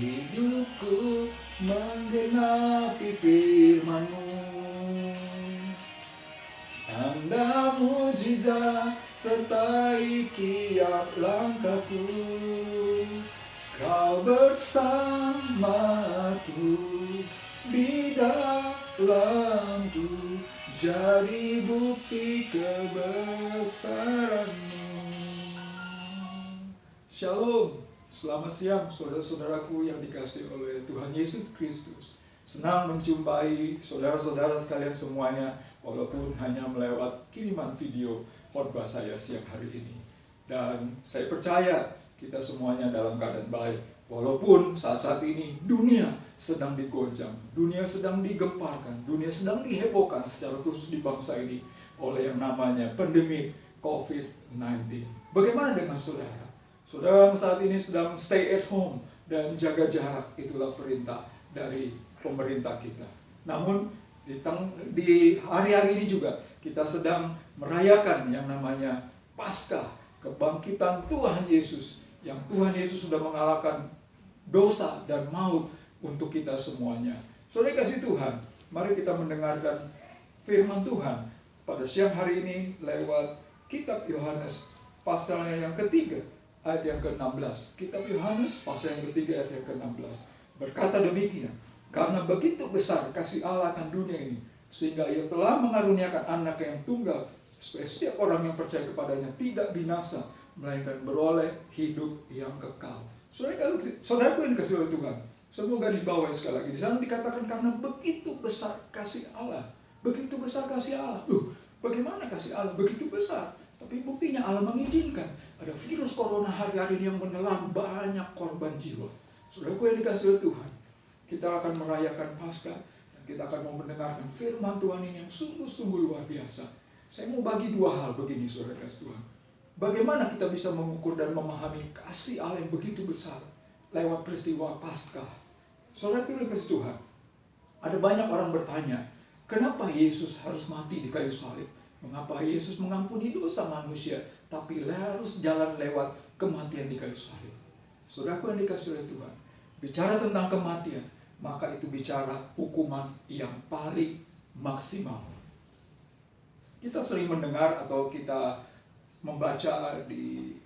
hidupku menggenapi firman-Mu. Tanda mujizat sertai tiap langkahku, Kau bersamaku di dalamku, jadi bukti kebesaran-Mu. Shalom, selamat siang saudara-saudaraku yang dikasihi oleh Tuhan Yesus Kristus. Senang menjumpai saudara-saudara sekalian semuanya, walaupun hanya melewat kiriman video khotbah saya siang hari ini. Dan saya percaya kita semuanya dalam keadaan baik, walaupun saat-saat ini dunia sedang digoncang, dunia sedang digemparkan, dunia sedang dihebohkan secara khusus di bangsa ini oleh yang namanya pandemi COVID-19. Bagaimana dengan saudara? Saudara saat ini sedang stay at home dan jaga jarak, itulah perintah dari pemerintah kita. Namun di hari-hari ini juga kita sedang merayakan yang namanya Paskah, kebangkitan Tuhan Yesus, yang Tuhan Yesus sudah mengalahkan dosa dan maut untuk kita semuanya. Saudara kasih Tuhan, mari kita mendengarkan firman Tuhan pada siang hari ini lewat kitab Yohanes pasalnya yang ketiga, ayat yang ke-16. Kitab Yohanes pasal yang ketiga, ayat yang ke-16. Berkata demikian, karena begitu besar kasih Allah akan dunia ini, sehingga Ia telah mengaruniakan anak yang tunggal, supaya setiap orang yang percaya kepadanya tidak binasa, melainkan beroleh hidup yang kekal. Saudaraku yang dikasihi oleh Tuhan, semua garis bawahi sekali lagi. Di sana dikatakan karena begitu besar kasih Allah. Begitu besar kasih Allah. Bagaimana kasih Allah begitu besar? Tapi buktinya Allah mengizinkan ada virus corona hari-hari ini yang menelan banyak korban jiwa. Saudaraku yang dikasihi oleh Tuhan, kita akan merayakan Paskah dan kita akan mau mendengarkan firman Tuhan ini yang sungguh-sungguh luar biasa. Saya mau bagi dua hal begini, saudara kasih Tuhan. Bagaimana kita bisa mengukur dan memahami kasih Allah yang begitu besar lewat peristiwa Paskah? Saudara yang kasih Tuhan, ada banyak orang bertanya, kenapa Yesus harus mati di kayu salib? Mengapa Yesus mengampuni dosa manusia, tapi harus jalan lewat kematian di kayu salib? Saudaraku yang dikasihi oleh Tuhan, bicara tentang kematian, maka itu bicara hukuman yang paling maksimal. Kita sering mendengar atau kita membaca di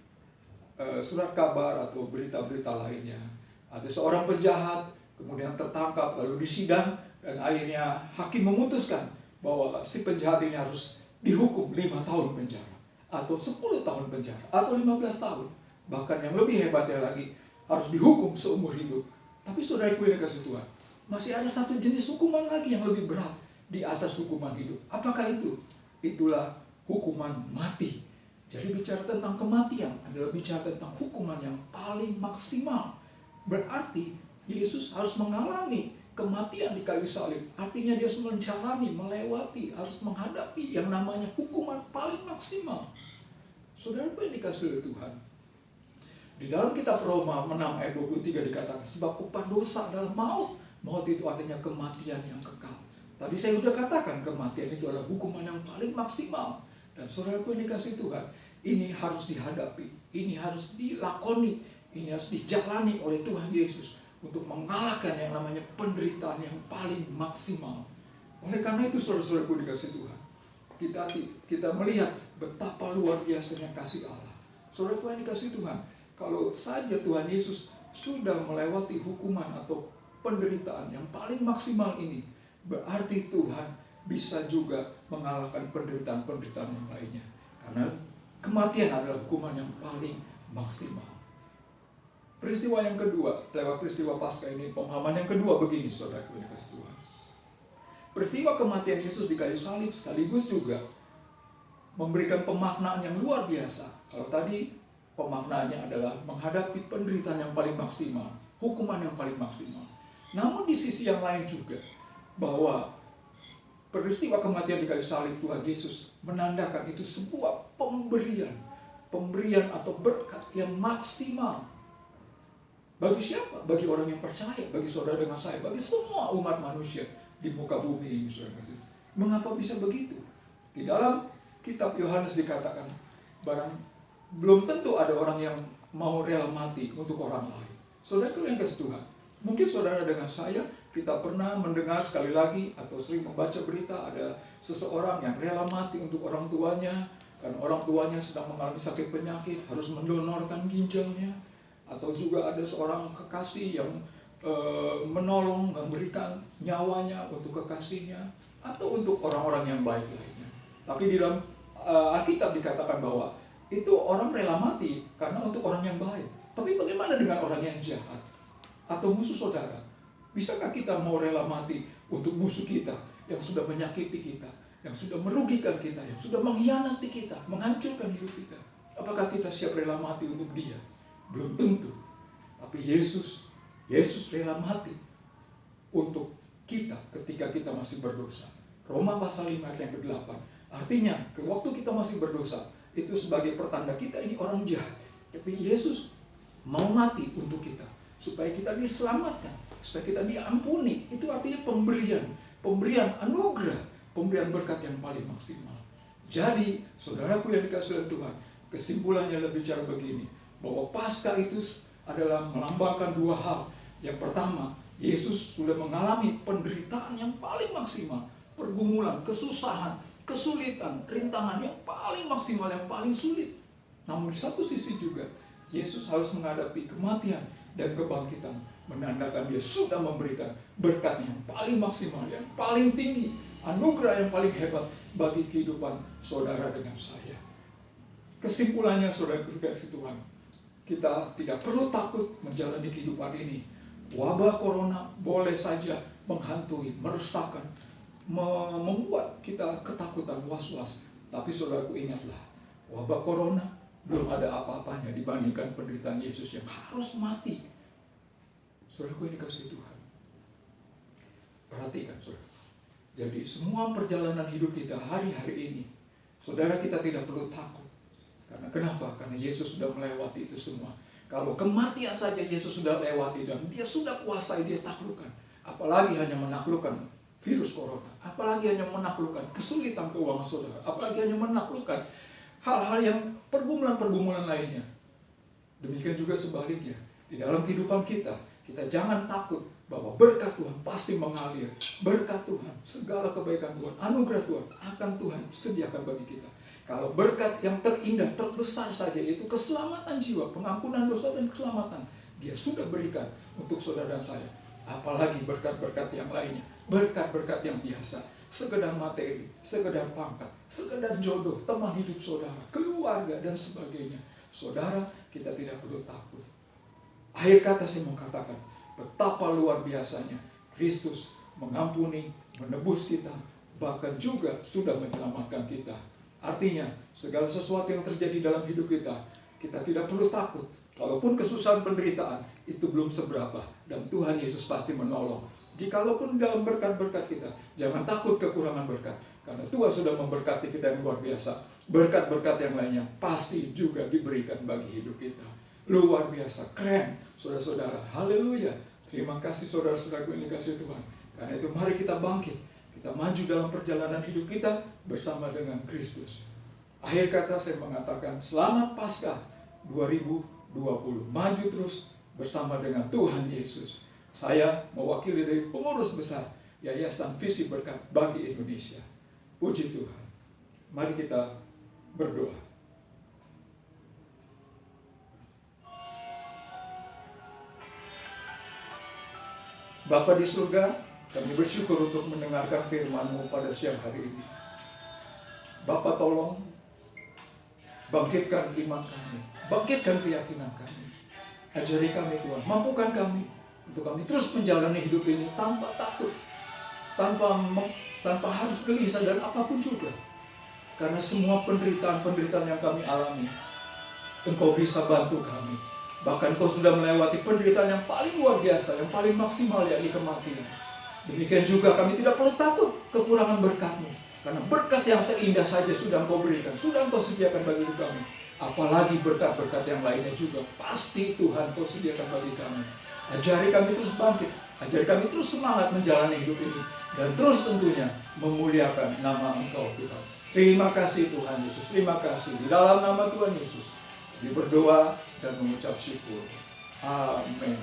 surat kabar atau berita-berita lainnya, ada seorang penjahat kemudian tertangkap lalu disidang dan akhirnya hakim memutuskan bahwa si penjahat ini harus dihukum 5 tahun penjara atau 10 tahun penjara atau 15 tahun, bahkan yang lebih hebatnya lagi harus dihukum seumur hidup. Tapi saudaraku yang dikasihi Tuhan, masih ada satu jenis hukuman lagi yang lebih berat di atas hukuman hidup. Apakah itu? Itulah hukuman mati. Jadi bicara tentang kematian adalah bicara tentang hukuman yang paling maksimal. Berarti Yesus harus mengalami kematian di kayu salib. Artinya dia harus menjalani, melewati, harus menghadapi yang namanya hukuman paling maksimal. Saudaraku yang dikasihi oleh Tuhan, di dalam kitab Roma 6 ayat 23 dikatakan, sebab upah dosa adalah maut. Maut itu artinya kematian yang kekal. Tadi saya sudah katakan kematian itu adalah hukuman yang paling maksimal. Dan saudaraku yang dikasihi Tuhan, ini harus dihadapi, ini harus dilakoni, ini harus dijalani oleh Tuhan Yesus untuk mengalahkan yang namanya penderitaan yang paling maksimal. Oleh karena itu saudara-saudaraku dikasihi Tuhan, kita melihat betapa luar biasanya kasih Allah. Saudaraku yang dikasihi Tuhan, kalau saja Tuhan Yesus sudah melewati hukuman atau penderitaan yang paling maksimal ini, berarti Tuhan bisa juga mengalahkan penderitaan-penderitaan yang lainnya. Karena kematian adalah hukuman yang paling maksimal. Peristiwa yang kedua, lewat peristiwa Paskah ini, pemahaman yang kedua begini, saudaraku yang dikasihi Tuhan. Peristiwa kematian Yesus di kayu salib sekaligus juga memberikan pemaknaan yang luar biasa. Kalau tadi pemaknaannya adalah menghadapi penderitaan yang paling maksimal, hukuman yang paling maksimal. Namun di sisi yang lain juga, bahwa peristiwa kematian di kayu salib Tuhan Yesus menandakan itu sebuah pemberian atau berkat yang maksimal. Bagi siapa? Bagi orang yang percaya, bagi saudara dengan saya, bagi semua umat manusia di muka bumi ini, saudara. Mengapa bisa begitu? Di dalam kitab Yohanes dikatakan, belum tentu ada orang yang mau rela mati untuk orang lain. Saudara yang kasih Tuhan, Mungkin saudara dengan saya, kita pernah mendengar sekali lagi atau sering membaca berita ada seseorang yang rela mati untuk orang tuanya, karena orang tuanya sedang mengalami sakit penyakit, harus mendonorkan ginjalnya. Atau juga ada seorang kekasih yang menolong, memberikan nyawanya untuk kekasihnya, atau untuk orang-orang yang baik lainnya. Tapi di dalam Alkitab dikatakan bahwa itu orang rela mati karena untuk orang yang baik. Tapi bagaimana dengan orang yang jahat atau musuh saudara? Bisakah kita mau rela mati untuk musuh kita yang sudah menyakiti kita, yang sudah merugikan kita, yang sudah mengkhianati kita, menghancurkan hidup kita? Apakah kita siap rela mati untuk dia? Belum tentu. Tapi Yesus rela mati untuk kita ketika kita masih berdosa. Roma pasal 5 ayat yang ke-8. Artinya, waktu kita masih berdosa, itu sebagai pertanda kita ini orang jahat. Tapi Yesus mau mati untuk kita, supaya kita diselamatkan, supaya kita diampuni. Itu artinya pemberian anugerah, pemberian berkat yang paling maksimal. Jadi, saudaraku yang dikasihi oleh Tuhan, kesimpulannya berbicara begini, bahwa Paskah itu adalah melambangkan dua hal. Yang pertama, Yesus sudah mengalami penderitaan yang paling maksimal, pergumulan, kesusahan, kesulitan, rintangan yang paling maksimal, yang paling sulit. Namun di satu sisi juga, Yesus harus menghadapi kematian dan kebangkitan, menandakan dia sudah memberikan berkat yang paling maksimal, yang paling tinggi, anugerah yang paling hebat bagi kehidupan saudara dengan saya. Kesimpulannya, saudara dikasihi Tuhan, kita tidak perlu takut menjalani kehidupan ini. Wabah corona boleh saja menghantui, meresahkan, membuat kita ketakutan, was-was. Tapi saudaraku ingatlah, wabah corona belum ada apa-apanya dibandingkan penderitaan Yesus yang harus mati. Saudaraku yang dikasihi Tuhan, perhatikan saudara. Jadi semua perjalanan hidup kita hari-hari ini, saudara, kita tidak perlu takut. Karena kenapa? Karena Yesus sudah melewati itu semua. Kalau kematian saja Yesus sudah lewati dan dia sudah kuasai, dia taklukkan. Apalagi hanya menaklukkan virus corona. Apalagi hanya menaklukkan kesulitan keuangan saudara. Apalagi hanya menaklukkan hal-hal yang pergumulan-pergumulan lainnya. Demikian juga sebaliknya. Di dalam kehidupan kita, kita jangan takut bahwa berkat Tuhan pasti mengalir. Berkat Tuhan, segala kebaikan Tuhan, anugerah Tuhan akan Tuhan sediakan bagi kita. Kalau berkat yang terindah, terbesar saja, yaitu keselamatan jiwa, pengampunan dosa dan keselamatan, dia sudah berikan untuk saudara dan saya. Apalagi berkat-berkat yang lainnya, berkat-berkat yang biasa, sekedar materi, sekedar pangkat, sekedar jodoh, teman hidup saudara, keluarga, dan sebagainya. Saudara, kita tidak perlu takut. Akhir kata saya mau katakan, betapa luar biasanya Kristus mengampuni, menebus kita, bahkan juga sudah menyelamatkan kita. Artinya, segala sesuatu yang terjadi dalam hidup kita, kita tidak perlu takut. Kalaupun kesusahan penderitaan, itu belum seberapa. Dan Tuhan Yesus pasti menolong. Jikalaupun dalam berkat-berkat kita, jangan takut kekurangan berkat. Karena Tuhan sudah memberkati kita yang luar biasa. Berkat-berkat yang lainnya pasti juga diberikan bagi hidup kita. Luar biasa, keren, saudara-saudara. Haleluya. Terima kasih saudara-saudaraku yang dikasihi Tuhan. Karena itu mari kita bangkit. Kita maju dalam perjalanan hidup kita bersama dengan Kristus. Akhir kata saya mengatakan selamat Paskah 2020. Maju terus bersama dengan Tuhan Yesus. Saya mewakili dari pengurus besar Yayasan Visi Berkat bagi Indonesia. Puji Tuhan. Mari kita berdoa. Bapa di surga, kami bersyukur untuk mendengarkan firman-Mu pada siang hari ini. Bapa, tolong bangkitkan iman kami, bangkitkan keyakinan kami. Ajari kami Tuhan, mampukan kami untuk kami terus menjalani hidup ini tanpa takut, tanpa harus gelisah dan apapun juga. Karena semua penderitaan-penderitaan yang kami alami, Engkau bisa bantu kami. Bahkan Engkau sudah melewati penderitaan yang paling luar biasa, yang paling maksimal, yakni kematian. Demikian juga kami tidak perlu takut kekurangan berkat-Mu. Karena berkat yang terindah saja sudah Engkau berikan, sudah Engkau sediakan bagi kami. Apalagi berkat-berkat yang lainnya juga pasti Tuhan Engkau sediakan bagi kami. Ajari kami terus bangkit, ajari kami terus semangat menjalani hidup ini. Dan terus tentunya memuliakan nama Engkau Tuhan. Terima kasih Tuhan Yesus, terima kasih. Di dalam nama Tuhan Yesus, kami berdoa dan mengucap syukur. Amin.